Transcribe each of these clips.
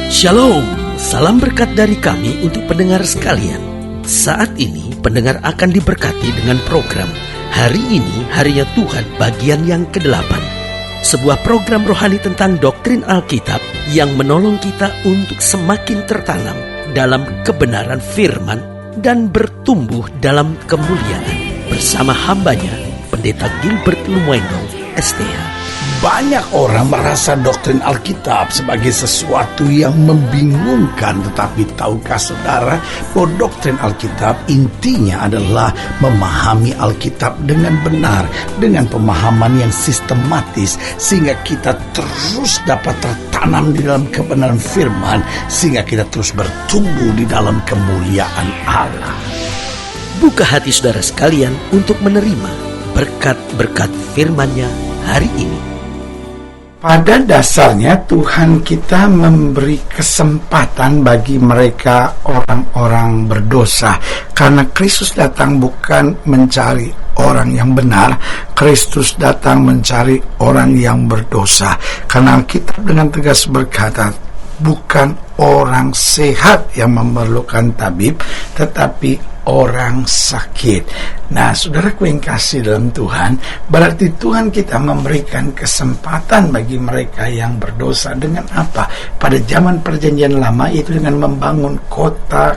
Shalom, salam berkat dari kami untuk pendengar sekalian. Saat ini pendengar akan diberkati dengan program Hari Ini Harinya Tuhan bagian yang ke-8. Sebuah program rohani tentang doktrin Alkitab yang menolong kita untuk semakin tertanam dalam kebenaran firman dan bertumbuh dalam kemuliaan. Bersama hambanya, Pendeta Gilbert Lumuendo, STH. Banyak orang merasa doktrin Alkitab sebagai sesuatu yang membingungkan. Tetapi tahukah saudara bahwa doktrin Alkitab intinya adalah memahami Alkitab dengan benar, dengan pemahaman yang sistematis, sehingga kita terus dapat tertanam di dalam kebenaran firman, sehingga kita terus bertumbuh di dalam kemuliaan Allah. Buka hati saudara sekalian untuk menerima berkat-berkat firman-Nya hari ini. Pada dasarnya Tuhan kita memberi kesempatan bagi mereka orang-orang berdosa. Karena Kristus datang bukan mencari orang yang benar, Kristus datang mencari orang yang berdosa. Karena Alkitab dengan tegas berkata, bukan orang sehat yang memerlukan tabib, tetapi orang sakit. Nah, saudaraku yang kasih dalam Tuhan, berarti Tuhan kita memberikan kesempatan bagi mereka yang berdosa dengan apa? Pada zaman perjanjian lama itu dengan membangun kota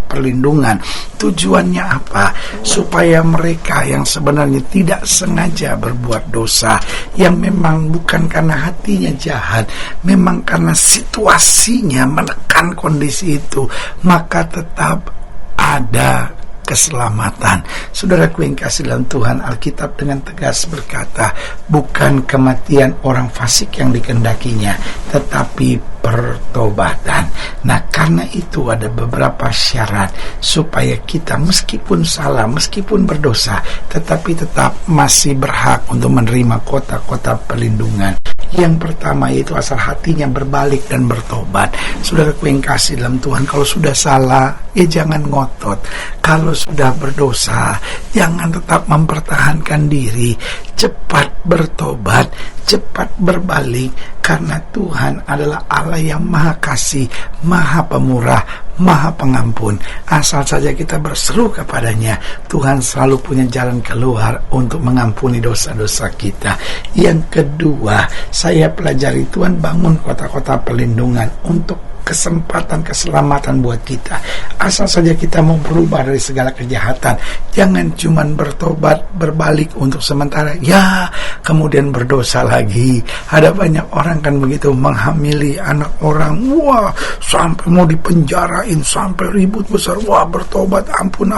perlindungan. Tujuannya apa? Supaya mereka yang sebenarnya tidak sengaja berbuat dosa, yang memang bukan karena hatinya jahat, memang karena situasinya menekan kondisi itu, maka tetap ada keselamatan. Saudaraku yang kasih dalam Tuhan, Alkitab dengan tegas berkata, bukan kematian orang fasik yang dikendakinya, tetapi pertobatan. Nah, karena itu ada beberapa syarat supaya kita meskipun salah, meskipun berdosa, tetapi tetap masih berhak untuk menerima kota-kota perlindungan. Yang pertama yaitu asal hatinya berbalik dan bertobat. Saudaraku yang kasih dalam Tuhan, kalau sudah salah, ya jangan ngotot. Kalau sudah berdosa, jangan tetap mempertahankan diri. Cepat bertobat, cepat berbalik, karena Tuhan adalah Allah yang Maha Kasih, Maha Pemurah, Maha Pengampun. Asal saja kita berseru kepadanya, Tuhan selalu punya jalan keluar untuk mengampuni dosa-dosa kita. Yang kedua, saya pelajari Tuhan bangun kota-kota perlindungan untuk kesempatan keselamatan buat kita. Asal saja kita mau berubah dari segala kejahatan. Jangan cuma bertobat, berbalik untuk sementara, ya kemudian berdosa lagi. Ada banyak orang kan begitu, menghamili anak orang, wah sampai mau dipenjarain, sampai ribut besar, wah bertobat, ampun.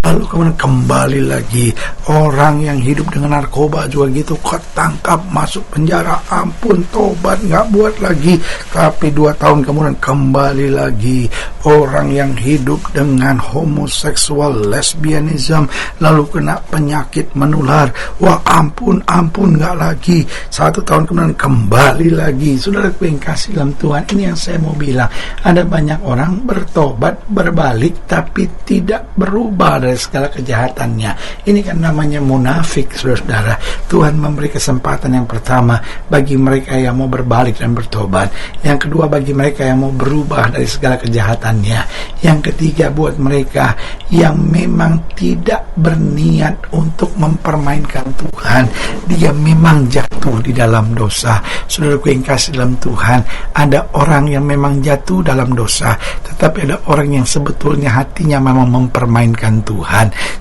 Lalu kemudian kembali lagi. Orang yang hidup dengan narkoba juga gitu, ketangkap masuk penjara, ampun, tobat, gak buat lagi. Tapi 2 tahun kemudian kembali lagi. Orang yang hidup dengan homoseksual, lesbianism, lalu kena penyakit menular, wah ampun, gak lagi. 1 tahun kemudian kembali lagi. Saudaraku yang kasih dalam Tuhan, ini yang saya mau bilang. Ada banyak orang bertobat, berbalik, tapi tidak berubah dari segala kejahatannya. Ini kan namanya munafik, saudara-saudara. Tuhan memberi kesempatan yang pertama bagi mereka yang mau berbalik dan bertobat. Yang kedua bagi mereka yang mau berubah dari segala kejahatannya. Yang ketiga buat mereka yang memang tidak berniat untuk mempermainkan Tuhan. Dia memang jatuh di dalam dosa. Saudaraku yang kasih dalam Tuhan, ada orang yang memang jatuh dalam dosa, tetapi ada orang yang sebetulnya hatinya memang mempermainkan Tuhan.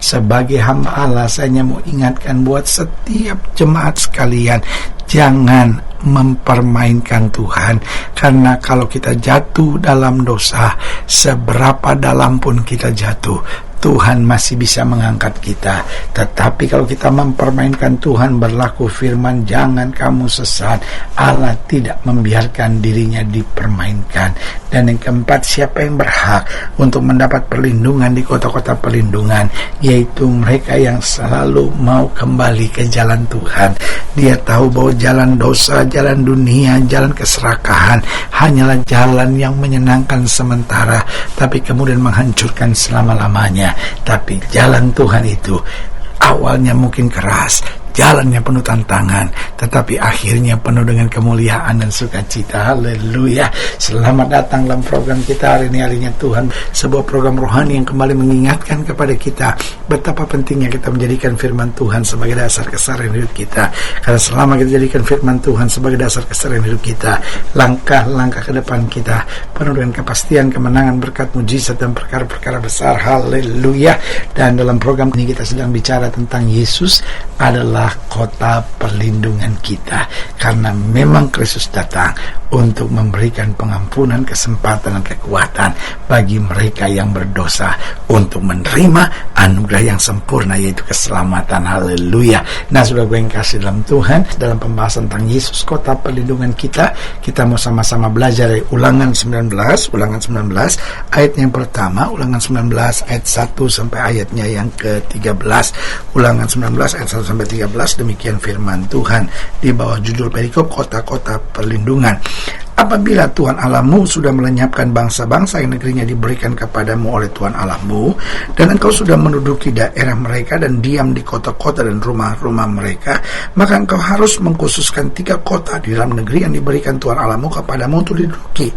Sebagai hamba Allah, saya mau ingatkan buat setiap jemaat sekalian, jangan mempermainkan Tuhan. Karena kalau kita jatuh dalam dosa, seberapa dalam pun kita jatuh, Tuhan masih bisa mengangkat kita. Tetapi kalau kita mempermainkan Tuhan, berlaku firman, jangan kamu sesat. Allah tidak membiarkan dirinya dipermainkan. Dan yang keempat, siapa yang berhak untuk mendapat perlindungan di kota-kota perlindungan? Yaitu mereka yang selalu mau kembali ke jalan Tuhan. Dia tahu bahwa jalan dosa, jalan dunia, jalan keserakahan hanyalah jalan yang menyenangkan sementara, tapi kemudian menghancurkan selama-lamanya. Tapi jalan Tuhan itu awalnya mungkin keras, jalannya penuh tantangan, tetapi akhirnya penuh dengan kemuliaan dan sukacita. Haleluya. Selamat datang dalam program kita hari ini, harinya Tuhan, sebuah program rohani yang kembali mengingatkan kepada kita betapa pentingnya kita menjadikan firman Tuhan sebagai dasar keseharian hidup kita. Karena selama kita jadikan firman Tuhan sebagai dasar keseharian hidup kita, langkah-langkah ke depan kita penuh dengan kepastian, kemenangan, berkat, mujizat, dan perkara-perkara besar. Haleluya. Dan dalam program ini kita sedang bicara tentang Yesus adalah kota perlindungan kita, karena memang Kristus datang untuk memberikan pengampunan, kesempatan, dan kekuatan bagi mereka yang berdosa untuk menerima anugerah yang sempurna, yaitu keselamatan. Haleluya. Nah, sudah gue yang kasih dalam Tuhan, dalam pembahasan tentang Yesus kota perlindungan kita mau sama-sama belajar dari Ulangan 19 ayat yang pertama, Ulangan 19 ayat 1 sampai ayatnya yang ke-13. Ulangan 19 ayat 1 sampai 13, demikian firman Tuhan di bawah judul perikop kota-kota perlindungan. Apabila Tuhan Allahmu sudah melenyapkan bangsa-bangsa yang negerinya diberikan kepadamu oleh Tuhan Allahmu, dan engkau sudah menduduki daerah mereka dan diam di kota-kota dan rumah-rumah mereka, maka engkau harus mengkhususkan 3 kota di dalam negeri yang diberikan Tuhan Allahmu kepadamu untuk diduduki.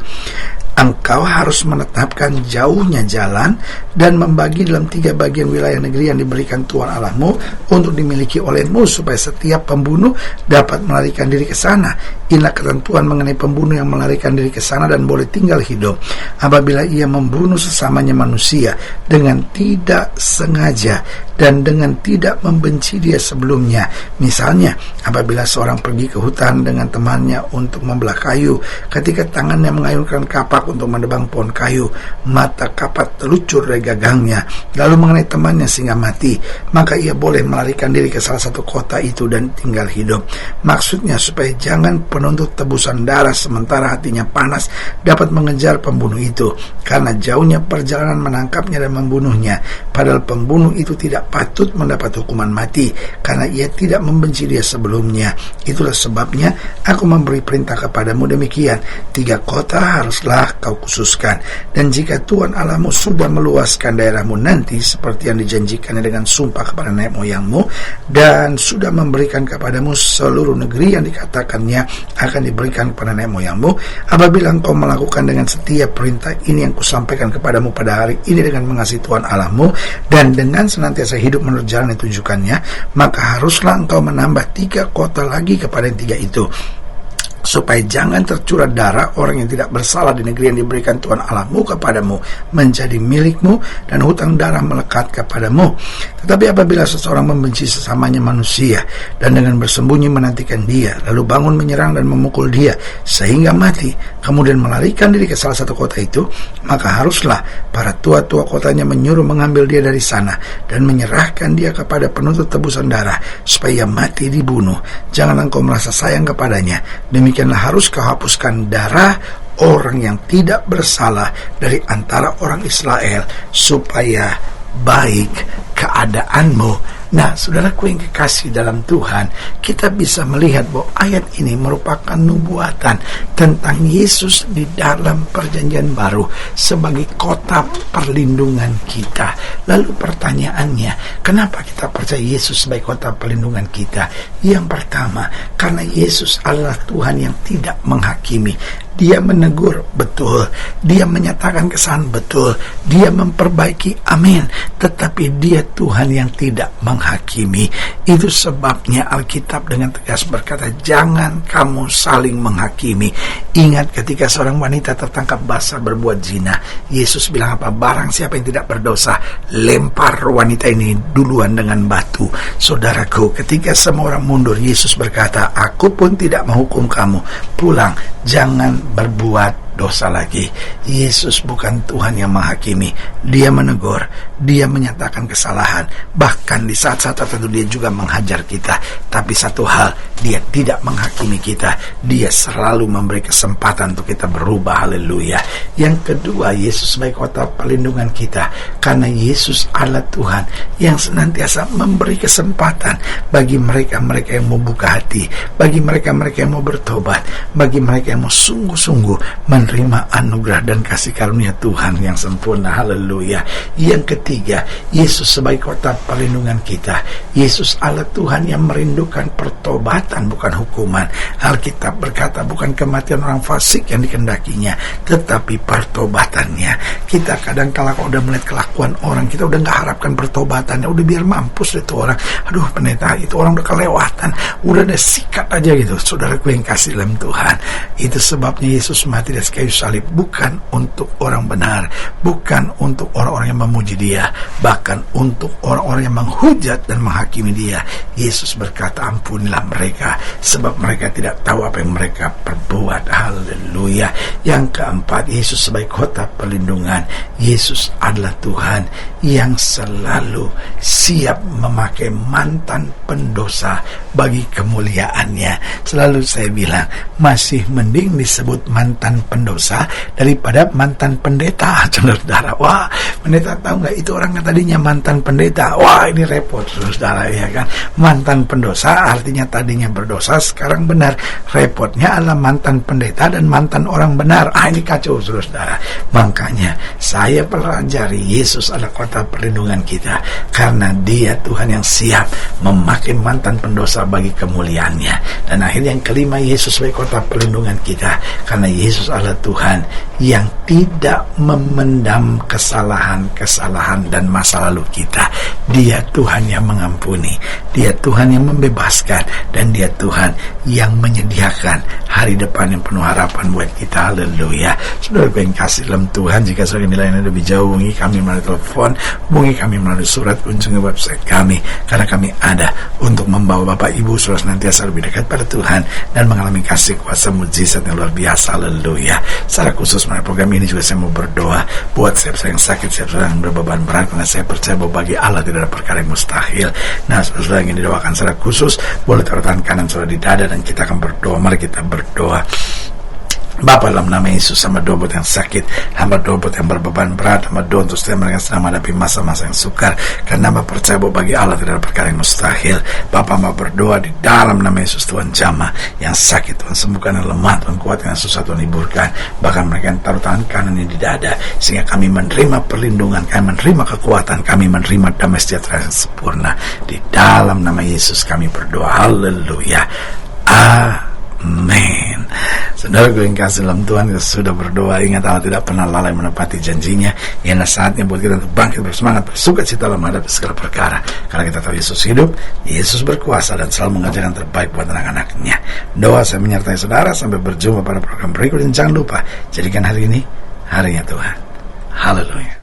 Engkau harus menetapkan jauhnya jalan dan membagi dalam 3 bagian wilayah negeri yang diberikan Tuhan Allahmu untuk dimiliki olehmu, supaya setiap pembunuh dapat melarikan diri ke sana. Inilah ketentuan mengenai pembunuh yang melarikan diri ke sana dan boleh tinggal hidup apabila ia membunuh sesamanya manusia dengan tidak sengaja dan dengan tidak membenci dia sebelumnya. Misalnya, apabila seorang pergi ke hutan dengan temannya untuk membelah kayu, ketika tangannya mengayunkan kapak untuk menebang pohon kayu, mata kapak terlucur dari gagangnya, lalu mengenai temannya sehingga mati, maka ia boleh melarikan diri ke salah satu kota itu dan tinggal hidup. Maksudnya supaya jangan penuntut tebusan darah sementara hatinya panas dapat mengejar pembunuh itu, karena jauhnya perjalanan menangkapnya dan membunuhnya. Padahal pembunuh itu tidak patut mendapat hukuman mati, karena ia tidak membenci dia sebelumnya. Itulah sebabnya aku memberi perintah kepadamu demikian: 3 kota haruslah kau khususkan. Dan jika Tuhan Allahmu sudah meluaskan daerahmu nanti seperti yang dijanjikannya dengan sumpah kepada nenek moyangmu, dan sudah memberikan kepadamu seluruh negeri yang dikatakannya akan diberikan kepada nenek moyangmu, apabila engkau melakukan dengan setia perintah ini yang kusampaikan kepadamu pada hari ini dengan mengasihi Tuhan Allahmu dan dengan senantiasa hidup menurut jalan yang tunjukkannya, maka haruslah engkau menambah 3 kota lagi kepada yang 3 itu, supaya jangan tercurah darah orang yang tidak bersalah di negeri yang diberikan Tuhan Allahmu kepadamu menjadi milikmu, dan hutang darah melekat kepadamu. Tetapi apabila seseorang membenci sesamanya manusia dan dengan bersembunyi menantikan dia, lalu bangun menyerang dan memukul dia sehingga mati, kemudian melarikan diri ke salah satu kota itu, maka haruslah para tua-tua kotanya menyuruh mengambil dia dari sana dan menyerahkan dia kepada penuntut tebusan darah supaya mati dibunuh. Jangan engkau merasa sayang kepadanya. Demikianlah harus kau hapuskan darah orang yang tidak bersalah dari antara orang Israel, supaya baik keadaanmu. Nah, saudaraku yang kekasih dalam Tuhan, kita bisa melihat bahwa ayat ini merupakan nubuatan tentang Yesus di dalam perjanjian baru sebagai kota perlindungan kita. Lalu pertanyaannya, kenapa kita percaya Yesus sebagai kota perlindungan kita? Yang pertama, karena Yesus adalah Tuhan yang tidak menghakimi. Dia menegur, betul. Dia menyatakan kesalahan, betul. Dia memperbaiki, amin. Tetapi dia Tuhan yang tidak menghakimi. Itu sebabnya Alkitab dengan tegas berkata, jangan kamu saling menghakimi. Ingat ketika seorang wanita tertangkap basah berbuat zina, Yesus bilang apa? Barang siapa yang tidak berdosa, lempar wanita ini duluan dengan batu. Saudaraku, ketika semua orang mundur, Yesus berkata, aku pun tidak menghukum kamu. Pulang, jangan berbuat dosa lagi. Yesus bukan Tuhan yang menghakimi. Dia menegur, dia menyatakan kesalahan. Bahkan di saat-saat tertentu dia juga menghajar kita. Tapi satu hal, dia tidak menghakimi kita. Dia selalu memberi kesempatan untuk kita berubah. Haleluya. Yang kedua, Yesus sebagai kota perlindungan kita, karena Yesus adalah Tuhan yang senantiasa memberi kesempatan bagi mereka-mereka yang mau buka hati, bagi mereka-mereka yang mau bertobat, bagi mereka yang mau sungguh-sungguh menerima anugerah dan kasih karunia Tuhan yang sempurna. Haleluya. Yang ketiga, Yesus sebagai kota perlindungan kita. Yesus Allah Tuhan yang merindukan pertobatan, bukan hukuman. Alkitab berkata bukan kematian orang fasik yang dikendakinya, tetapi pertobatannya. Kita kadang kala kalau udah melihat kelakuan orang, kita udah gak harapkan pertobatannya, udah biar mampus itu orang. Aduh pendeta, itu orang udah kelewatan, udah ada sikat aja gitu. Saudaraku yang kasih dalam Tuhan, itu sebabnya Yesus mati di atas kayu salib, bukan untuk orang benar, bukan untuk orang-orang yang memuji Dia, bahkan untuk orang-orang yang menghujat dan menghakimi Dia. Yesus berkata, ampunilah mereka, sebab mereka tidak tahu apa yang mereka perbuat. Haleluya. Yang keempat, Yesus sebagai kota perlindungan. Yesus adalah Tuhan yang selalu siap memakai mantan pendosa bagi kemuliaannya. Selalu saya bilang, masih mending disebut mantan pendosa daripada mantan pendeta. Saudara, wah, pendeta tahu nggak itu orang yang tadinya mantan pendeta? Wah, ini repot, saudara, ya kan? Mantan pendosa artinya tadinya berdosa, sekarang benar. Repotnya adalah mantan pendeta dan mantan orang benar. Ini kacau, saudara. Makanya saya pelajari Yesus adalah kota perlindungan kita, karena Dia Tuhan yang siap memakai mantan pendosa bagi kemuliaannya. Dan akhirnya yang kelima, Yesus sebagai kota perlindungan kita, karena Yesus adalah Tuhan yang tidak memendam kesalahan dan masa lalu kita. Dia Tuhan yang mengampuni, Dia Tuhan yang membebaskan, dan Dia Tuhan yang menyediakan hari depan yang penuh harapan buat kita. Haleluya. Saudara yang kasih dalam Tuhan, jika saudara nilainya lebih jauh, hubungi kami melalui telepon, hubungi kami melalui surat, kunjungi website kami, karena kami ada untuk membawa Bapak Ibu saudara senantiasa lebih dekat pada Tuhan dan mengalami kasih kuasa mujizat yang luar biasa. Haleluya. Secara khusus melalui program ini juga saya mau berdoa buat siapa yang sakit, siapa yang berbeban berat, karena saya percaya bahwa bagi Allah tidak ada perkara yang mustahil. Nah, saudara yang didoakan secara khusus, boleh taruh tangan kanan saudara di dada dan kita akan berdoa. Mari kita berdoa. Bapa, dalam nama Yesus, hamba doa buat yang sakit, hamba doa buat yang berbeban berat, hamba doa untuk setiap mereka sedang menghadapi masa-masa yang sukar, karena hamba percaya bahwa bagi Allah tidak ada perkara yang mustahil. Bapa, hamba berdoa di dalam nama Yesus, Tuhan jamah yang sakit, Tuhan sembuhkan, yang lemah Tuhan kuatkan, yang susah Tuhan hiburkan, bahkan mereka yang taruh tangan kanannya di dada, sehingga kami menerima perlindungan, kami menerima kekuatan, kami menerima damai sejahtera yang sempurna. Di dalam nama Yesus kami berdoa. Haleluya. Amin. Saudara gue yang kasih dalam Tuhan, kita sudah berdoa. Ingat, Allah tidak pernah lalai menepati janjinya. Ini saatnya buat kita untuk bangkit bersemangat, bersuka cita dalam menghadapi segala perkara, karena kita tahu Yesus hidup, Yesus berkuasa dan selalu mengajarkan terbaik buat anak-anaknya. Doa saya menyertai saudara. Sampai berjumpa pada program berikut, dan jangan lupa jadikan hari ini harinya Tuhan. Haleluya.